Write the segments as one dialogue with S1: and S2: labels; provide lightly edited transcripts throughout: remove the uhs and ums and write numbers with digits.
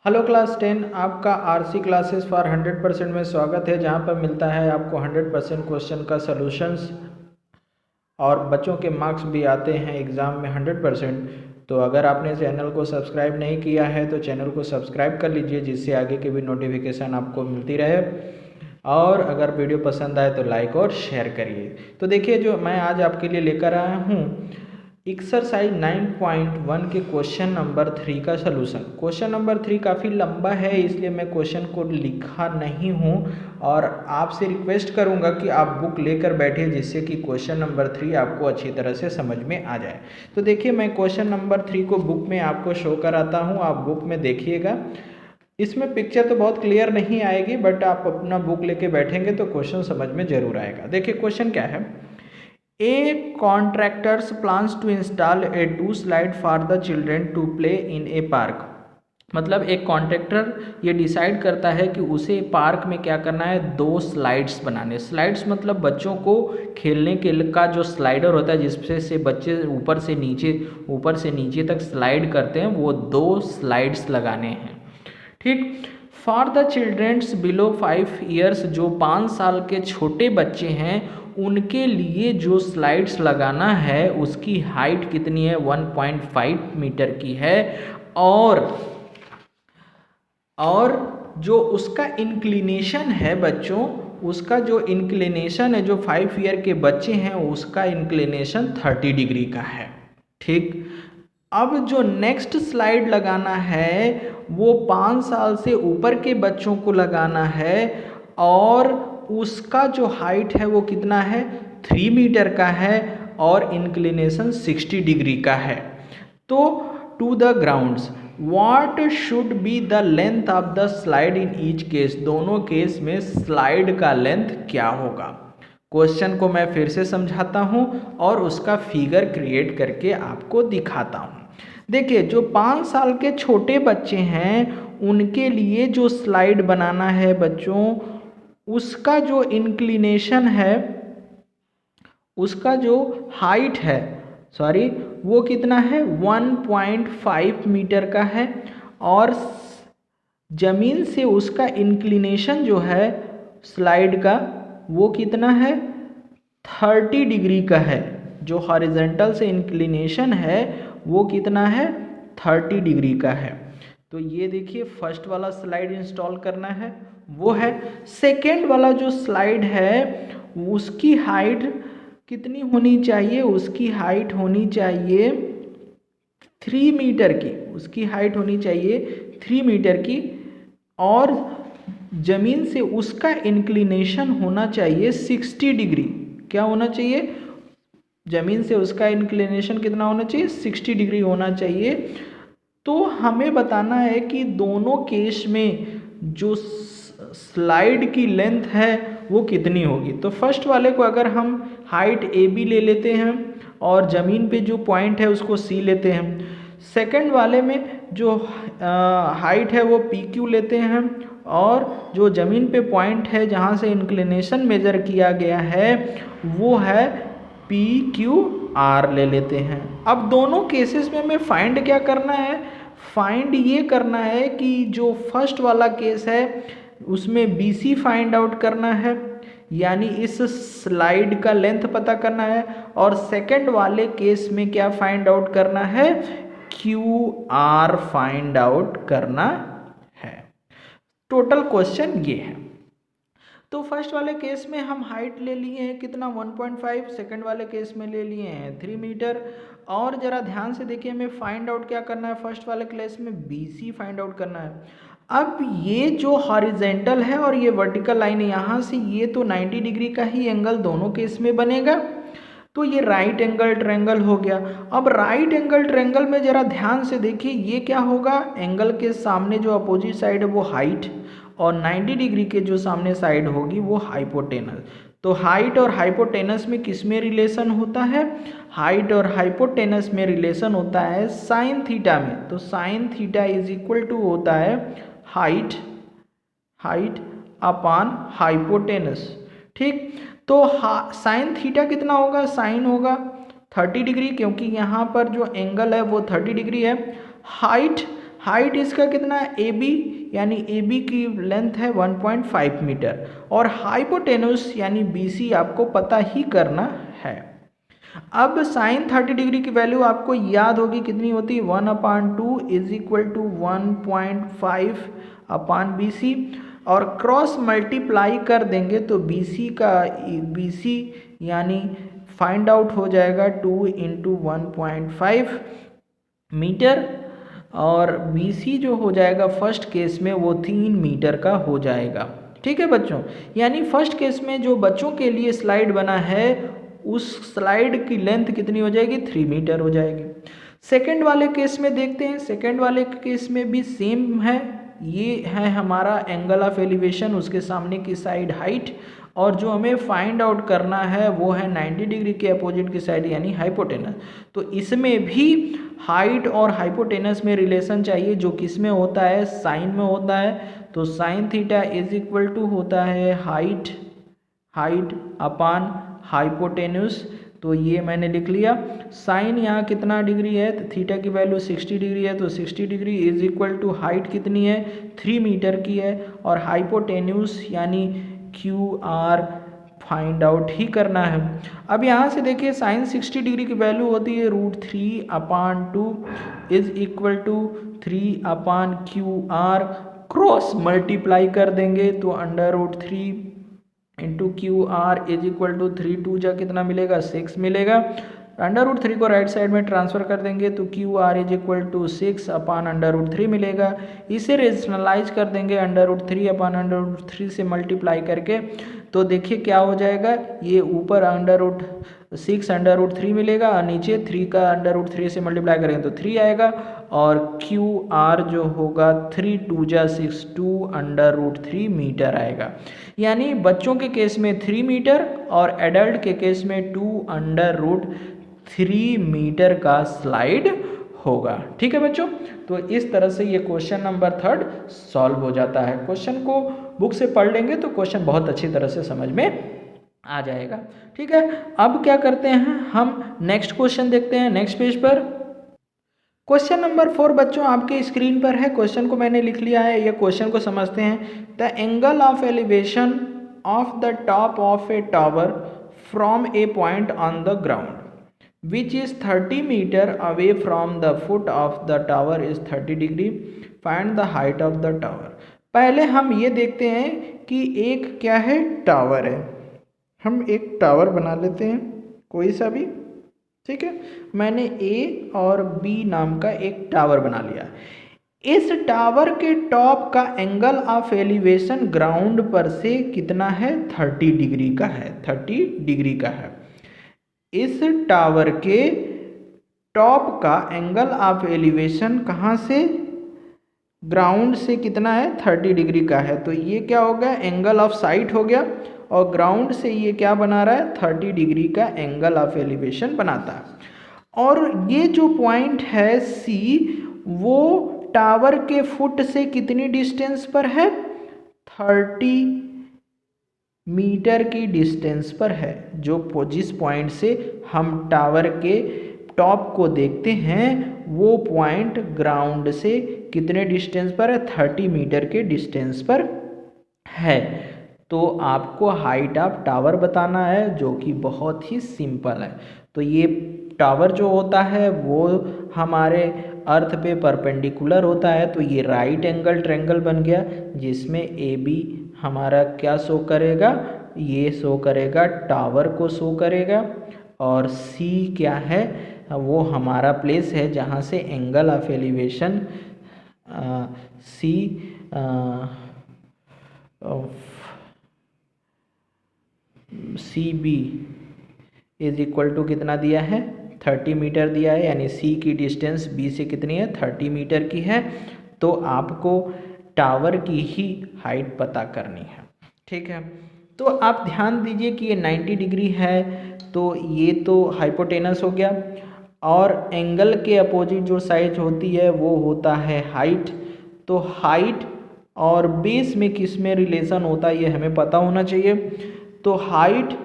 S1: Hello class 10, आपका RC classes for 100% में स्वागत है, जहां पर मिलता है आपको 100% क्वेश्चन का सॉल्यूशंस और बच्चों के मार्क्स भी आते हैं एग्ज़ाम में 100%। तो अगर आपने चैनल को सब्सक्राइब नहीं किया है तो चैनल को सब्सक्राइब कर लीजिए, जिससे आगे की भी नोटिफिकेशन आपको मिलती रहे। और अगर वीडियो पसंद आए तो लाइक और शेयर करिए। तो देखिए, जो मैं आज आपके लिए लेकर आया हूँ एक्सरसाइज 9.1 के क्वेश्चन नंबर 3 का सलूशन। क्वेश्चन नंबर 3 काफ़ी लंबा है, इसलिए मैं क्वेश्चन को लिखा नहीं हूँ और आपसे रिक्वेस्ट करूँगा कि आप बुक लेकर बैठिए, जिससे कि क्वेश्चन नंबर 3 आपको अच्छी तरह से समझ में आ जाए। तो देखिए, मैं क्वेश्चन नंबर 3 को बुक में आपको शो कराता हूँ, आप बुक में देखिएगा। इसमें पिक्चर तो बहुत क्लियर नहीं आएगी, बट आप अपना बुक लेके बैठेंगे तो क्वेश्चन समझ में जरूर आएगा। देखिए क्वेश्चन क्या है। A contractors plans to install a 2 slide for the children to play in a park। मतलब एक कॉन्ट्रैक्टर ये डिसाइड करता है कि उसे पार्क में क्या करना है, 2 स्लाइड्स बनाने। स्लाइड्स मतलब बच्चों को खेलने के का जो स्लाइडर होता है, जिससे से बच्चे ऊपर से नीचे तक स्लाइड करते हैं, वो 2 स्लाइड्स लगाने हैं। ठीक। For the childrens below 5 years, जो 5 साल के छोटे बच्चे हैं, उनके लिए जो स्लाइड्स लगाना है उसकी हाइट कितनी है, 1.5 मीटर की है। और जो उसका इंक्लिनेशन है बच्चों, उसका जो इंक्लिनेशन है, जो 5 ईयर के बच्चे हैं उसका इंक्लिनेशन 30 डिग्री का है। ठीक। अब जो नेक्स्ट स्लाइड लगाना है वो 5 साल से ऊपर के बच्चों को लगाना है, और उसका जो हाइट है वो कितना है, 3 मीटर का है, और इंक्लिनेशन 60 डिग्री का है। तो to the grounds, what should be the length of the slide in each case. दोनों केस में स्लाइड का लेंथ क्या होगा। क्वेश्चन को मैं फिर से समझाता हूं और उसका फिगर क्रिएट करके आपको दिखाता हूं। देखिए, जो 5 साल के छोटे बच्चे हैं उनके लिए जो स्लाइड बनाना है बच्चों, उसका जो इंक्लिनेशन है, उसका जो हाइट है, सॉरी, वो कितना है, 1.5 मीटर का है, और जमीन से उसका इंक्लिनेशन जो है स्लाइड का, वो कितना है, 30 डिग्री का है। जो हॉरिजॉन्टल से इंक्लिनेशन है वो कितना है, 30 डिग्री का है। तो ये देखिए, फर्स्ट वाला स्लाइड इंस्टॉल करना है वो है। सेकेंड वाला जो स्लाइड है उसकी हाइट कितनी होनी चाहिए, उसकी हाइट होनी चाहिए 3 मीटर की, उसकी हाइट होनी चाहिए 3 मीटर की, और जमीन से उसका इंक्लिनेशन होना चाहिए 60 डिग्री। क्या होना चाहिए, जमीन से उसका इंक्लिनेशन कितना होना चाहिए, 60 डिग्री होना चाहिए। तो हमें बताना है कि दोनों केस में जो स्लाइड की लेंथ है वो कितनी होगी। तो फर्स्ट वाले को अगर हम हाइट ए बी ले लेते हैं और ज़मीन पे जो पॉइंट है उसको सी लेते हैं। सेकंड वाले में जो हाइट है वो पी क्यू लेते हैं, और जो ज़मीन पे पॉइंट है जहाँ से इंक्लिनेशन मेजर किया गया है वो है पी क्यू आर ले लेते हैं। अब दोनों केसेस में हमें फाइंड क्या करना है, फाइंड ये करना है कि जो फर्स्ट वाला केस है उसमें बी सी फाइंड आउट करना है, यानी इस स्लाइड का लेंथ पता करना है, और सेकंड वाले केस में क्या फाइंड आउट करना है, क्यू आर फाइंड आउट करना है। टोटल क्वेश्चन ये है। तो फर्स्ट वाले केस में हम हाइट ले लिए हैं कितना, 1.5, सेकंड वाले केस में ले लिए हैं 3 मीटर। और ज़रा ध्यान से देखिए, हमें फाइंड आउट क्या करना है, फर्स्ट वाले केस में BC फाइंड आउट करना है। अब ये जो हॉरिजेंटल है और ये वर्टिकल लाइन है, यहाँ से ये तो 90 डिग्री का ही एंगल दोनों केस में बनेगा, तो ये राइट एंगल ट्रायंगल हो गया। अब राइट एंगल ट्रायंगल में ज़रा ध्यान से देखिए, ये क्या होगा, एंगल के सामने जो अपोजिट साइड है वो हाइट, और 90 डिग्री के जो सामने साइड होगी वो हाइपोटेनस। तो हाइट और हाइपोटेनस में किस में रिलेशन होता है, हाइट और हाइपोटेनस में रिलेशन होता है साइन थीटा में। तो sine theta is equal to होता है हाइट अपान हाइपोटेनस। ठीक। तो साइन थीटा कितना होगा, साइन होगा 30 डिग्री, क्योंकि यहाँ पर जो एंगल है वो 30 डिग्री है। हाइट इसका कितना है ए बी, यानी ए बी की लेंथ है 1.5 मीटर, और हाइपोटेन्यूस यानी बी सी आपको पता ही करना है। अब साइन 30 डिग्री की वैल्यू आपको याद होगी कितनी होती है, 1/2 is equal to 1.5 upon B C, और क्रॉस मल्टीप्लाई कर देंगे तो बी सी यानी फाइंड आउट हो जाएगा 2 इंटू 1.5 मीटर, और बी सी जो हो जाएगा फर्स्ट केस में वो 3 मीटर का हो जाएगा। ठीक है बच्चों, यानी फर्स्ट केस में जो बच्चों के लिए स्लाइड बना है उस स्लाइड की लेंथ कितनी हो जाएगी, 3 मीटर हो जाएगी। सेकंड वाले केस में देखते हैं, सेकंड वाले केस में भी सेम है, ये है हमारा एंगल ऑफ एलिवेशन, उसके सामने की साइड हाइट, और जो हमें फाइंड आउट करना है वो है 90 डिग्री के अपोजिट की साइड यानी हाइपोटेनस। तो इसमें भी हाइट और हाइपोटेनस में रिलेशन चाहिए, जो किस में होता है, साइन में होता है। तो sine theta is equal to होता है हाइट अपान हाइपोटेन्यूस। तो ये मैंने लिख लिया। साइन यहाँ कितना डिग्री है, तो थीटा की वैल्यू 60 डिग्री है, तो 60 degree is equal to height कितनी है, 3 मीटर की है, और हाइपोटेन्यूस यानी क्यू आर फाइंड आउट ही करना है। अब यहाँ से देखिए साइन 60 डिग्री की वैल्यू होती है √3/2 is equal to 3/QR, cross multiply कर देंगे तो √3 into QR is equal to 3 2 जा कितना मिलेगा, 6 मिलेगा। √3 को राइट साइड में ट्रांसफर कर देंगे तो QR इज इक्वल टू 6/√3 मिलेगा। इसे रेशनलाइज कर देंगे √3/√3 से मल्टीप्लाई करके, तो देखिए क्या हो जाएगा, ये ऊपर √6/√3 मिलेगा और नीचे 3 का √3 से मल्टीप्लाई करेंगे तो 3 आएगा, और QR जो होगा 3 2 जा 6 2/√3 मीटर आएगा। यानी बच्चों के केस में 3 मीटर और एडल्ट के केस में 2/√3 मीटर का स्लाइड होगा। ठीक है बच्चों, तो इस तरह से ये क्वेश्चन नंबर 3 सॉल्व हो जाता है। क्वेश्चन को बुक से पढ़ लेंगे तो क्वेश्चन बहुत अच्छी तरह से समझ में आ जाएगा। ठीक है, अब क्या करते हैं, हम नेक्स्ट क्वेश्चन देखते हैं नेक्स्ट पेज पर। क्वेश्चन नंबर 4 बच्चों आपके स्क्रीन पर है, क्वेश्चन को मैंने लिख लिया है, ये क्वेश्चन को समझते हैं। The angle of elevation of the top of A tower from A point on the ground which is 30 meter away from the foot of the tower is 30 degree. Find the height of the tower. पहले हम ये देखते हैं कि एक क्या है, tower है। हम एक टावर बना लेते हैं कोई सा भी, ठीक है। मैंने A और B नाम का एक टावर बना लिया। इस टावर के टॉप का एंगल ऑफ एलिवेशन ग्राउंड पर से कितना है, 30 डिग्री का है, 30 डिग्री का है। इस टावर के टॉप का एंगल ऑफ एलिवेशन कहाँ से, ग्राउंड से कितना है, 30 डिग्री का है। तो ये क्या हो गया, एंगल ऑफ साइट हो गया, और ग्राउंड से ये क्या बना रहा है, 30 डिग्री का एंगल ऑफ एलिवेशन बनाता है। और ये जो पॉइंट है C, वो टावर के फुट से कितनी डिस्टेंस पर है, 30 मीटर की डिस्टेंस पर है। जो जिस पॉइंट से हम टावर के टॉप को देखते हैं वो पॉइंट ग्राउंड से कितने डिस्टेंस पर है, 30 मीटर के डिस्टेंस पर है। तो आपको हाइट ऑफ टावर बताना है, जो कि बहुत ही सिंपल है। तो ये टावर जो होता है वो हमारे अर्थ पे परपेंडिकुलर होता है, तो ये राइट एंगल ट्रायंगल बन गया, जिसमें AB हमारा क्या शो करेगा, ये शो करेगा, टावर को शो करेगा, और C क्या है, वो हमारा प्लेस है जहाँ से angle of elevation CB is equal to कितना दिया है, 30 मीटर दिया है, यानी C की डिस्टेंस B से कितनी है, 30 मीटर की है। तो आपको टावर की ही हाइट पता करनी है। ठीक है, तो आप ध्यान दीजिए कि ये 90 डिग्री है, तो ये तो हाइपोटेनस हो गया, और एंगल के अपोजिट जो साइड होती है वो होता है हाइट। तो हाइट और बेस में किस में रिलेशन होता है ये हमें पता होना चाहिए। तो हाइट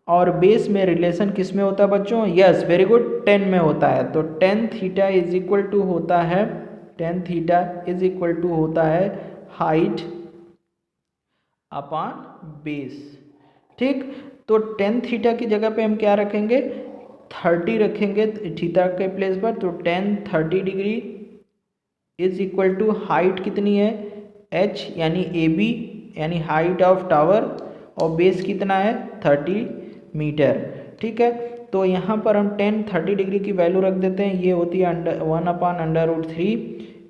S1: और बेस में रिलेशन किस में होता है बच्चों, यस वेरी गुड, 10 में होता है। तो 10 थीटा इज इक्वल टू होता है tan theta is equal to होता है हाइट अपॉन बेस। ठीक, तो टेन थीटा की जगह पे हम क्या रखेंगे, 30 रखेंगे थीटा के प्लेस पर। तो tan 30 degree is equal to height कितनी है, h यानी ए बी यानी हाइट ऑफ टावर, और बेस कितना है 30 मीटर। ठीक है, तो यहाँ पर हम टेन 30 डिग्री की वैल्यू रख देते हैं, ये होती है 1/√3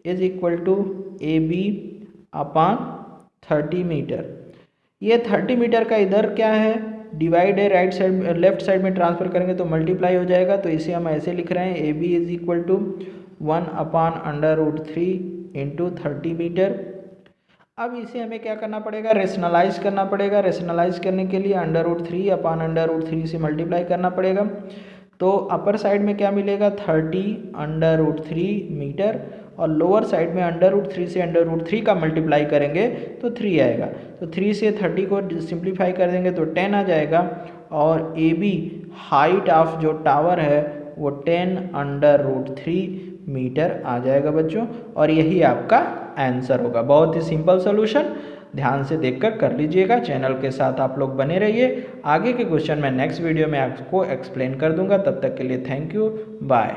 S1: is equal to A B upon 30 metre. ये 30 मीटर का इधर क्या है, डिवाइड है, राइट साइड लेफ्ट साइड में ट्रांसफर करेंगे तो मल्टीप्लाई हो जाएगा। तो इसे हम ऐसे लिख रहे हैं, A B is equal to 1/√3 into 30 metre. अब इसे हमें क्या करना पड़ेगा, रेशनलाइज करना पड़ेगा। रेशनलाइज करने के लिए √3/√3 से मल्टीप्लाई करना पड़ेगा। तो अपर साइड में क्या मिलेगा, 30/√3 मीटर, और लोअर साइड में √3 से √3 का मल्टीप्लाई करेंगे तो 3 आएगा। तो 3 से 30 को सिंप्लीफाई कर देंगे तो 10 आ जाएगा। और ए बी हाइट ऑफ जो टावर है वो 10/√3 मीटर आ जाएगा बच्चों, और यही आपका आंसर होगा। बहुत ही सिंपल सोल्यूशन, ध्यान से देखकर कर लीजिएगा। चैनल के साथ आप लोग बने रहिए, आगे के क्वेश्चन मैं नेक्स्ट वीडियो में आपको एक्सप्लेन कर दूंगा। तब तक के लिए थैंक यू, बाय।